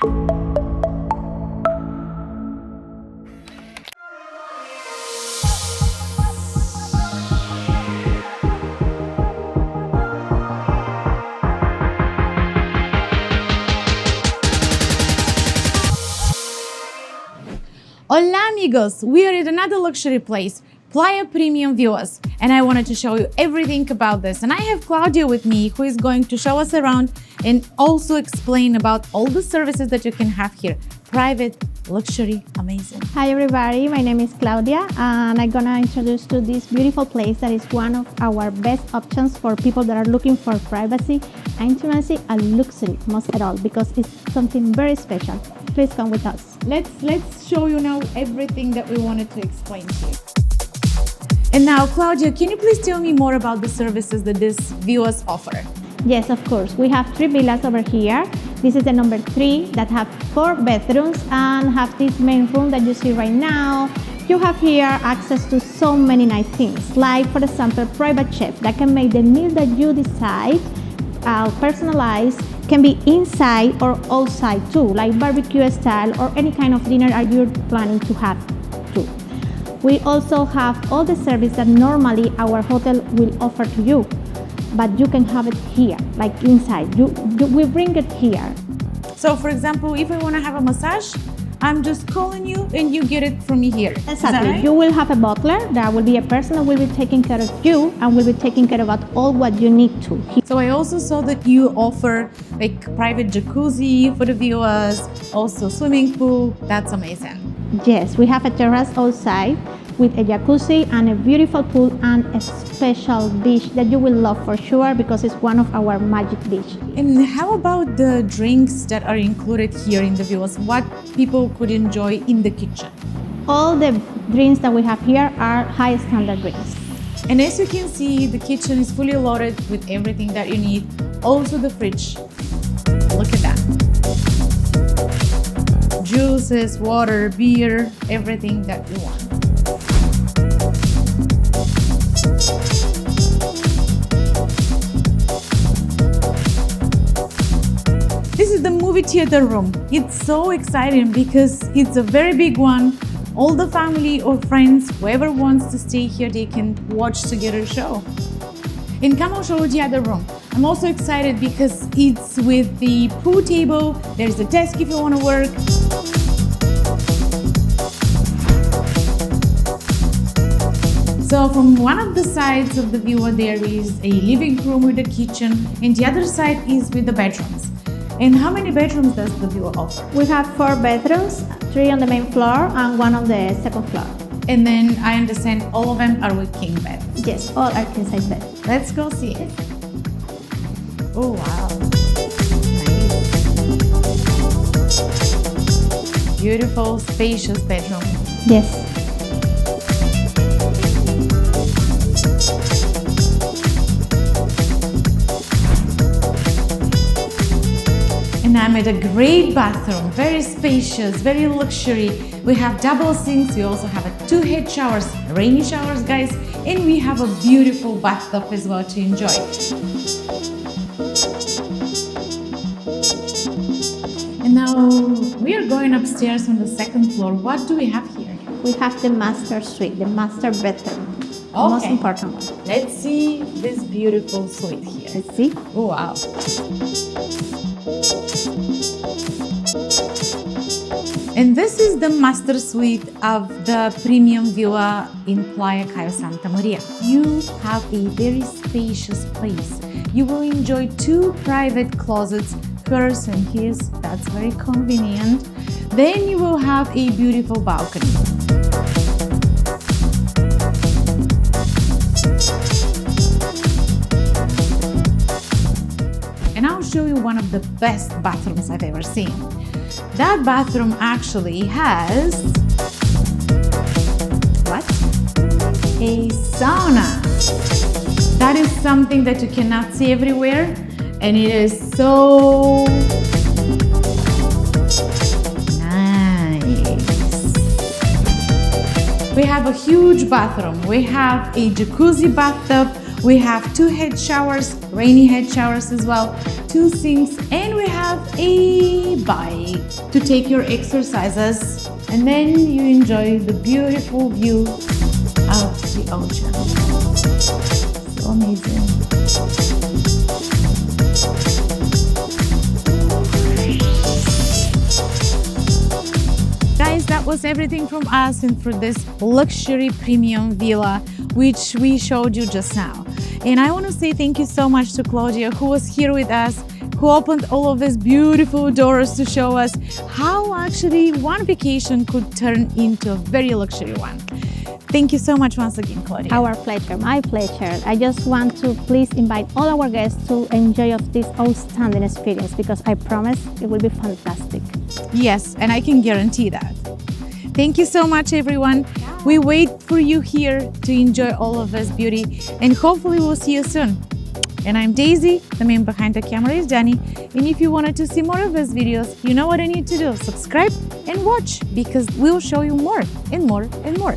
Hola amigos, we are at another luxury place, Playa Premium Villas, and I wanted to show you everything about this. And I have Claudia with me, who is going to show us around and also explain about all the services that you can have here. Private, luxury, amazing. Hi everybody, my name is Claudia and I'm gonna introduce to this beautiful place that is one of our best options for people that are looking for privacy, intimacy and luxury most at all, because it's something very special. Please come with us. Let's show you now everything that we wanted to explain to you. And now, Claudia, can you please tell me more about the services that this villas offer? Yes, of course. We have 3 villas over here. This is the number 3 that have 4 bedrooms and have this main room that you see right now. You have here access to so many nice things, like for example, private chef that can make the meal that you decide, personalized, can be inside or outside too, like barbecue style or any kind of dinner that you're planning to have too. We also have all the service that normally our hotel will offer to you, but you can have it here, like inside. We bring it here. So for example, if I want to have a massage, I'm just calling you and you get it from me here. Exactly. Right? You will have a butler. There will be a person that will be taking care of you and will be taking care about all what you need to. So I also saw that you offer like private jacuzzi for the villas, also swimming pool. That's amazing. Yes, we have a terrace outside with a jacuzzi and a beautiful pool and a special dish that you will love for sure, because it's one of our magic dish. And how about the drinks that are included here in the villas? What people could enjoy in the kitchen? All the drinks that we have here are high standard drinks. And as you can see, the kitchen is fully loaded with everything that you need. Also the fridge. Look at that. Juices, water, beer, everything that you want. This is the movie theater room. It's so exciting because it's a very big one. All the family or friends, whoever wants to stay here, they can watch together a show. And come I'll show you the other room. I'm also excited because it's with the pool table. There's a desk if you want to work. So from one of the sides of the villa, there is a living room with a kitchen, and the other side is with the bedrooms. And how many bedrooms does the villa offer? We have 4 bedrooms, 3 on the main floor and 1 on the second floor. And then I understand all of them are with king bed. Yes, all are king size bed. Let's go see it. Oh wow. Nice. Beautiful, spacious bedroom. Yes. And I'm at a great bathroom, very spacious, very luxury. We have double sinks, we also have 2 head showers, rainy showers guys, and we have a beautiful bathtub as well to enjoy. And now we are going upstairs on the 2nd floor. What do we have here? We have the master suite, the master bedroom. The most important one. Let's see this beautiful suite here. Let's see. Oh, wow. And this is the master suite of the premium villa in Playa Cayo Santa Maria. You have a very spacious place. You will enjoy 2 private closets, hers and his. That's very convenient. Then you will have a beautiful balcony. And I'll show you one of the best bathrooms I've ever seen. That bathroom actually has what? A sauna. That is something that you cannot see everywhere, and it is so nice. We have a huge bathroom. We have a jacuzzi bathtub. We have 2 head showers, rainy head showers as well, 2 sinks, and we have a mini bike to take your exercises, and then you enjoy the beautiful view of the ocean. So amazing. Guys, that was everything from us and for this luxury premium villa which we showed you just now. And I want to say thank you so much to Claudia, who was here with us, who opened all of these beautiful doors to show us how actually one vacation could turn into a very luxury one. Thank you so much once again, Claudia. Our pleasure, my pleasure. I just want to please invite all our guests to enjoy of this outstanding experience because I promise it will be fantastic. Yes, and I can guarantee that. Thank you so much, everyone. We wait for you here to enjoy all of this beauty, and hopefully we'll see you soon. And I'm Daisy, the man behind the camera is Danny, and if you wanted to see more of these videos, you know what you need to do. Subscribe and watch, because we'll show you more and more and more.